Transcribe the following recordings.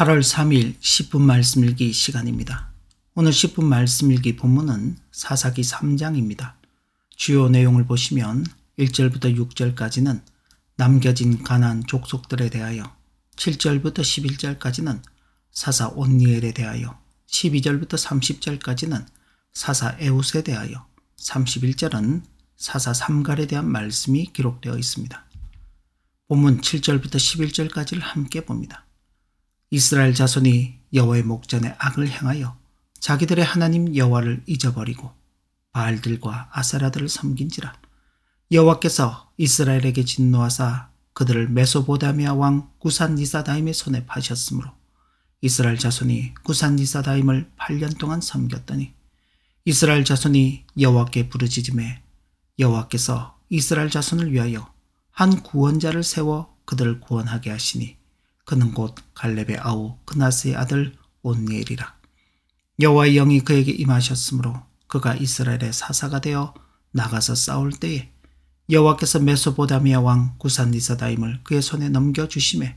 8월 3일 10분 말씀 일기 시간입니다. 오늘 10분 말씀 일기 본문은 사사기 3장입니다. 주요 내용을 보시면 1절부터 6절까지는 남겨진 가나안 족속들에 대하여, 7절부터 11절까지는 사사 온니엘에 대하여, 12절부터 30절까지는 사사 에웃에 대하여, 31절은 사사 삼갈에 대한 말씀이 기록되어 있습니다. 본문 7절부터 11절까지를 함께 봅니다. 이스라엘 자손이 여호와의 목전에 악을 행하여 자기들의 하나님 여호와를 잊어버리고 바알들과 아세라들을 섬긴지라. 여호와께서 이스라엘에게 진노하사 그들을 메소보다미아 왕 구산리사다임의 손에 파셨으므로 이스라엘 자손이 구산리사다임을 8년 동안 섬겼더니 이스라엘 자손이 여호와께 부르짖음에 여호와께서 이스라엘 자손을 위하여 한 구원자를 세워 그들을 구원하게 하시니 그는 곧 갈렙의 아우 그나스의 아들 온니엘이라. 여호와의 영이 그에게 임하셨으므로 그가 이스라엘의 사사가 되어 나가서 싸울 때에 여호와께서 메소보다미아 왕 구산리사다임을 그의 손에 넘겨주심에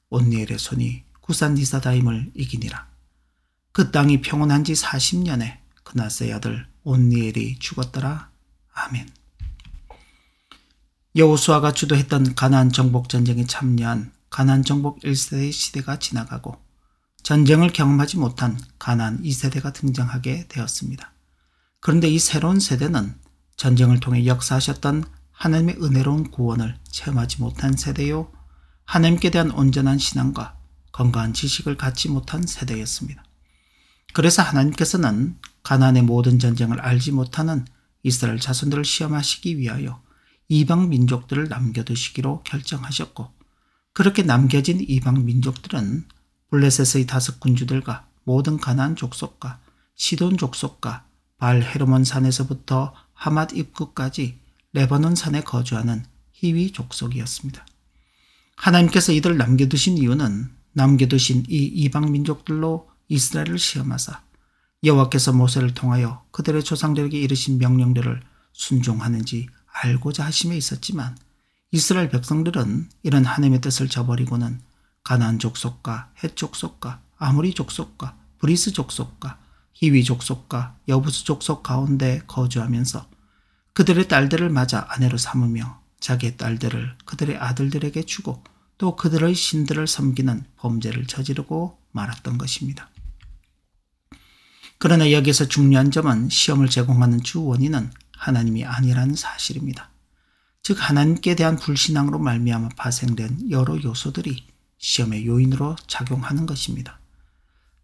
온니엘의 손이 구산리사다임을 이기니라. 그 땅이 평온한 지 40년에 그나스의 아들 온니엘이 죽었더라. 아멘. 여호수아가 주도했던 가나안 정복 전쟁에 참여한 가나안 정복 1세대의 시대가 지나가고 전쟁을 경험하지 못한 가나안 2세대가 등장하게 되었습니다. 그런데 이 새로운 세대는 전쟁을 통해 역사하셨던 하나님의 은혜로운 구원을 체험하지 못한 세대요, 하나님께 대한 온전한 신앙과 건강한 지식을 갖지 못한 세대였습니다. 그래서 하나님께서는 가나안의 모든 전쟁을 알지 못하는 이스라엘 자손들을 시험하시기 위하여 이방 민족들을 남겨두시기로 결정하셨고, 그렇게 남겨진 이방 민족들은 블레셋의 5 군주들과 모든 가나안 족속과 시돈 족속과 바알 헤르몬 산에서부터 하맛 입구까지 레바논 산에 거주하는 히위 족속이었습니다. 하나님께서 이들을 남겨두신 이유는 남겨두신 이 이방 민족들로 이스라엘을 시험하사 여호와께서 모세를 통하여 그들의 조상들에게 이르신 명령들을 순종하는지 알고자 하심에 있었지만, 이스라엘 백성들은 이런 하나님의 뜻을 저버리고는 가나안 족속과 헷 족속과 아모리 족속과 브리스 족속과 히위 족속과 여부스 족속 가운데 거주하면서 그들의 딸들을 맞아 아내로 삼으며 자기의 딸들을 그들의 아들들에게 주고 또 그들의 신들을 섬기는 범죄를 저지르고 말았던 것입니다. 그러나 여기서 중요한 점은 시험을 제공하는 주 원인은 하나님이 아니라는 사실입니다. 즉 하나님께 대한 불신앙으로 말미암아 파생된 여러 요소들이 시험의 요인으로 작용하는 것입니다.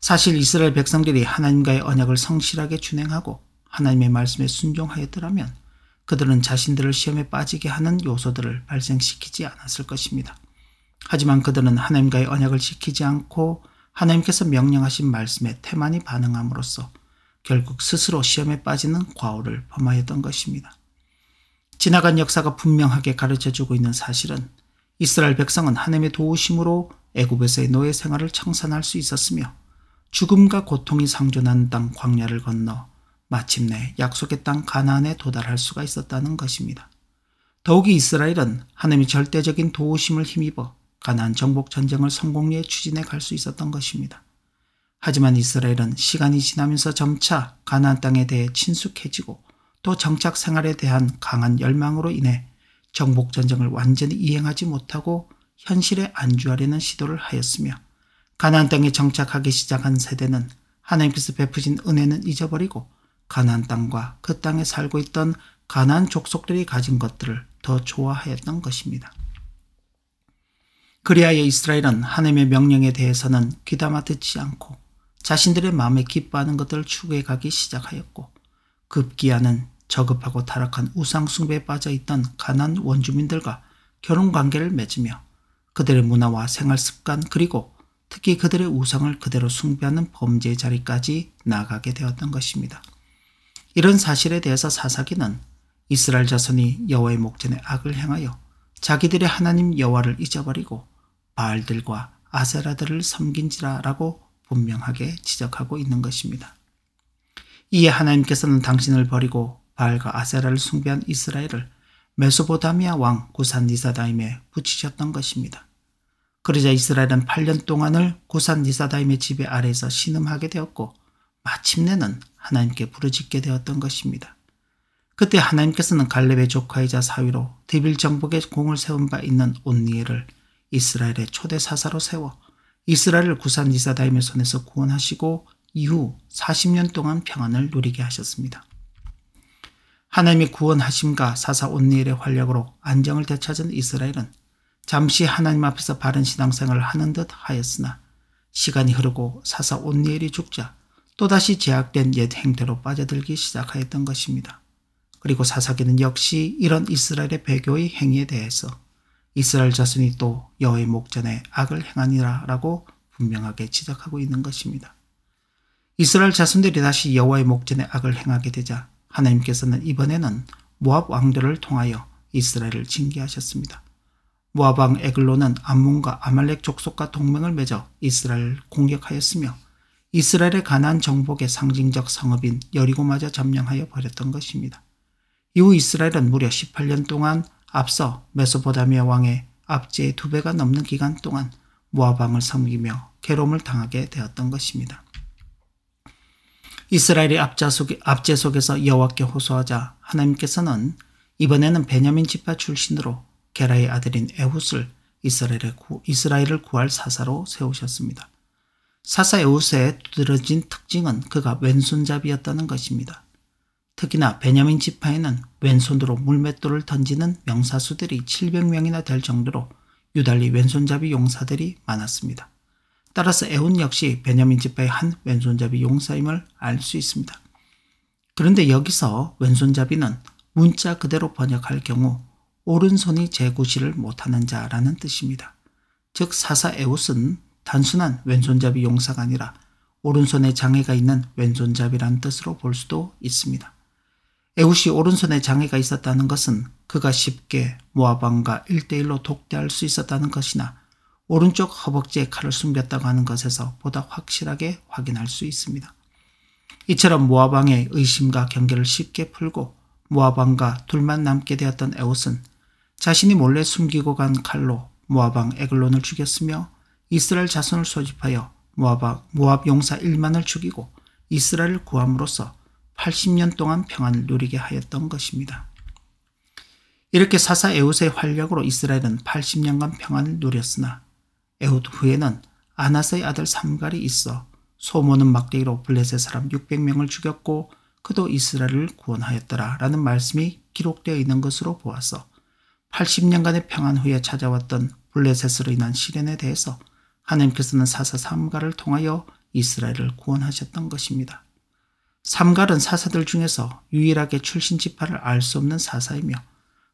사실 이스라엘 백성들이 하나님과의 언약을 성실하게 준행하고 하나님의 말씀에 순종하였더라면 그들은 자신들을 시험에 빠지게 하는 요소들을 발생시키지 않았을 것입니다. 하지만 그들은 하나님과의 언약을 지키지 않고 하나님께서 명령하신 말씀에 태만히 반응함으로써 결국 스스로 시험에 빠지는 과오를 범하였던 것입니다. 지나간 역사가 분명하게 가르쳐주고 있는 사실은 이스라엘 백성은 하나님의 도우심으로 애굽에서의 노예 생활을 청산할 수 있었으며 죽음과 고통이 상존하는 땅 광야를 건너 마침내 약속의 땅 가나안에 도달할 수가 있었다는 것입니다. 더욱이 이스라엘은 하나님의 절대적인 도우심을 힘입어 가나안 정복 전쟁을 성공리에 추진해 갈 수 있었던 것입니다. 하지만 이스라엘은 시간이 지나면서 점차 가나안 땅에 대해 친숙해지고 또 정착 생활에 대한 강한 열망으로 인해 정복 전쟁을 완전히 이행하지 못하고 현실에 안주하려는 시도를 하였으며, 가나안 땅에 정착하기 시작한 세대는 하나님께서 베푸신 은혜는 잊어버리고 가나안 땅과 그 땅에 살고 있던 가나안 족속들이 가진 것들을 더 좋아하였던 것입니다. 그리하여 이스라엘은 하나님의 명령에 대해서는 귀담아 듣지 않고 자신들의 마음에 기뻐하는 것들을 추구해 가기 시작하였고, 급기야는 저급하고 타락한 우상 숭배에 빠져있던 가나안 원주민들과 결혼관계를 맺으며 그들의 문화와 생활 습관 그리고 특히 그들의 우상을 그대로 숭배하는 범죄의 자리까지 나아가게 되었던 것입니다. 이런 사실에 대해서 사사기는 이스라엘 자손이 여호와의 목전에 악을 행하여 자기들의 하나님 여호와를 잊어버리고 바알들과 아세라들을 섬긴지라 라고 분명하게 지적하고 있는 것입니다. 이에 하나님께서는 당신을 버리고 바알과 아세라를 숭배한 이스라엘을 메소보다미아 왕 구산리사다임에 붙이셨던 것입니다. 그러자 이스라엘은 8년 동안을 구산 리사다임의 지배 아래에서 신음하게 되었고 마침내는 하나님께 부르짖게 되었던 것입니다. 그때 하나님께서는 갈렙의 조카이자 사위로 드빌 정복의 공을 세운 바 있는 온니엘을 이스라엘의 초대 사사로 세워 이스라엘을 구산 리사다임의 손에서 구원하시고 이후 40년 동안 평안을 누리게 하셨습니다. 하나님의 구원하심과 사사 온니엘의 활약으로 안정을 되찾은 이스라엘은 잠시 하나님 앞에서 바른 신앙생활을 하는 듯 하였으나 시간이 흐르고 사사 온니엘이 죽자 또다시 제약된 옛 행태로 빠져들기 시작하였던 것입니다. 그리고 사사기는 역시 이런 이스라엘의 배교의 행위에 대해서 이스라엘 자손이 또 여호와의 목전에 악을 행하니라 라고 분명하게 지적하고 있는 것입니다. 이스라엘 자손들이 다시 여호와의 목전에 악을 행하게 되자 하나님께서는 이번에는 모압 왕들을 통하여 이스라엘을 징계하셨습니다. 모압 왕 에글론은 암몬과 아말렉 족속과 동맹을 맺어 이스라엘을 공격하였으며 이스라엘의 가나안 정복의 상징적 성읍인 여리고마저 점령하여 버렸던 것입니다. 이후 이스라엘은 무려 18년 동안 앞서 메소포타미아 왕의 압제의 2배가 넘는 기간 동안 모압 왕을 섬기며 괴로움을 당하게 되었던 것입니다. 이스라엘의 압제 속에서 여호와께 호소하자 하나님께서는 이번에는 베냐민 지파 출신으로 게라의 아들인 에훗을 이스라엘을 구할 사사로 세우셨습니다. 사사 에훗의 두드러진 특징은 그가 왼손잡이였다는 것입니다. 특히나 베냐민 지파에는 왼손으로 물맷돌을 던지는 명사수들이 700명이나 될 정도로 유달리 왼손잡이 용사들이 많았습니다. 따라서 에훗 역시 베냐민 지파의 한 왼손잡이 용사임을 알 수 있습니다. 그런데 여기서 왼손잡이는 문자 그대로 번역할 경우 오른손이 제구시를 못하는 자라는 뜻입니다. 즉 사사 에훗은 단순한 왼손잡이 용사가 아니라 오른손에 장애가 있는 왼손잡이라는 뜻으로 볼 수도 있습니다. 에훗이 오른손에 장애가 있었다는 것은 그가 쉽게 모압 왕과 1대1로 독대할 수 있었다는 것이나 오른쪽 허벅지에 칼을 숨겼다고 하는 것에서 보다 확실하게 확인할 수 있습니다. 이처럼 모압 왕의 의심과 경계를 쉽게 풀고 모압 왕과 둘만 남게 되었던 에훗은 자신이 몰래 숨기고 간 칼로 모압 왕 에글론을 죽였으며 이스라엘 자손을 소집하여 모압 용사 1만을 죽이고 이스라엘을 구함으로써 80년 동안 평안을 누리게 하였던 것입니다. 이렇게 사사 에훗의 활약으로 이스라엘은 80년간 평안을 누렸으나 에훗 후에는 아나스의 아들 삼갈이 있어 소모는 막대기로 블레셋 사람 600명을 죽였고 그도 이스라엘을 구원하였더라 라는 말씀이 기록되어 있는 것으로 보아서 80년간의 평안 후에 찾아왔던 블레셋으로 인한 시련에 대해서 하나님께서는 사사 삼갈을 통하여 이스라엘을 구원하셨던 것입니다. 삼갈은 사사들 중에서 유일하게 출신 지파를 알 수 없는 사사이며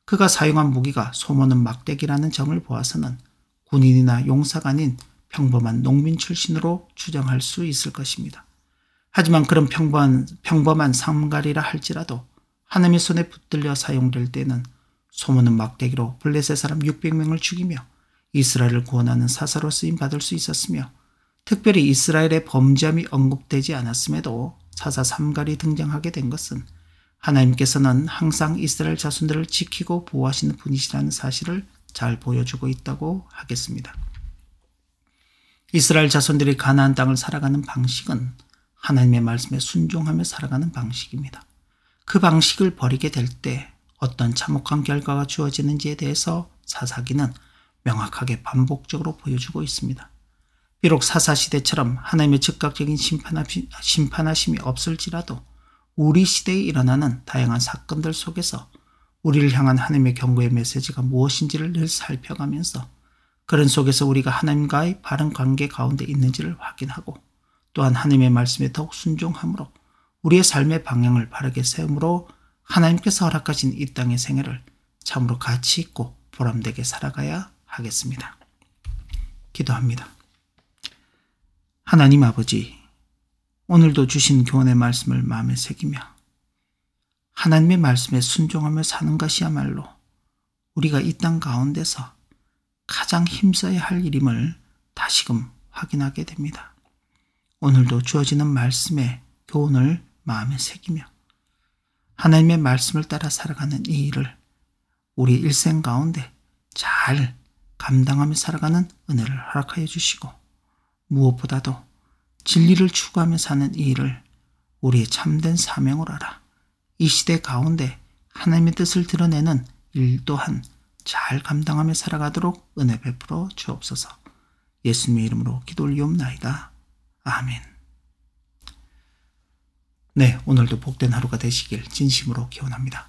그가 사용한 무기가 소모는 막대기라는 점을 보아서는 군인이나 용사가 아닌 평범한 농민 출신으로 추정할 수 있을 것입니다. 하지만 그런 평범한 삼갈이라 할지라도 하나님의 손에 붙들려 사용될 때는 소모는 막대기로 블레셋 사람 600명을 죽이며 이스라엘을 구원하는 사사로 쓰임받을 수 있었으며 특별히 이스라엘의 범죄함이 언급되지 않았음에도 사사 삼갈이 등장하게 된 것은 하나님께서는 항상 이스라엘 자손들을 지키고 보호하시는 분이시라는 사실을 잘 보여주고 있다고 하겠습니다. 이스라엘 자손들이 가나안 땅을 살아가는 방식은 하나님의 말씀에 순종하며 살아가는 방식입니다. 그 방식을 버리게 될 때 어떤 참혹한 결과가 주어지는지에 대해서 사사기는 명확하게 반복적으로 보여주고 있습니다. 비록 사사시대처럼 하나님의 즉각적인 심판하심이 없을지라도 우리 시대에 일어나는 다양한 사건들 속에서 우리를 향한 하나님의 경고의 메시지가 무엇인지를 늘 살펴가면서 그런 속에서 우리가 하나님과의 바른 관계 가운데 있는지를 확인하고 또한 하나님의 말씀에 더욱 순종함으로 우리의 삶의 방향을 바르게 세움으로 하나님께서 허락하신 이 땅의 생애를 참으로 가치 있고 보람되게 살아가야 하겠습니다. 기도합니다. 하나님 아버지, 오늘도 주신 교훈의 말씀을 마음에 새기며 하나님의 말씀에 순종하며 사는 것이야말로 우리가 이 땅 가운데서 가장 힘써야 할 일임을 다시금 확인하게 됩니다. 오늘도 주어지는 말씀의 교훈을 마음에 새기며 하나님의 말씀을 따라 살아가는 이 일을 우리 일생 가운데 잘 감당하며 살아가는 은혜를 허락하여 주시고 무엇보다도 진리를 추구하며 사는 이 일을 우리의 참된 사명으로 알아 이 시대 가운데 하나님의 뜻을 드러내는 일 또한 잘 감당하며 살아가도록 은혜 베풀어 주옵소서. 예수님의 이름으로 기도 올리옵나이다. 아멘. 네, 오늘도 복된 하루가 되시길 진심으로 기원합니다.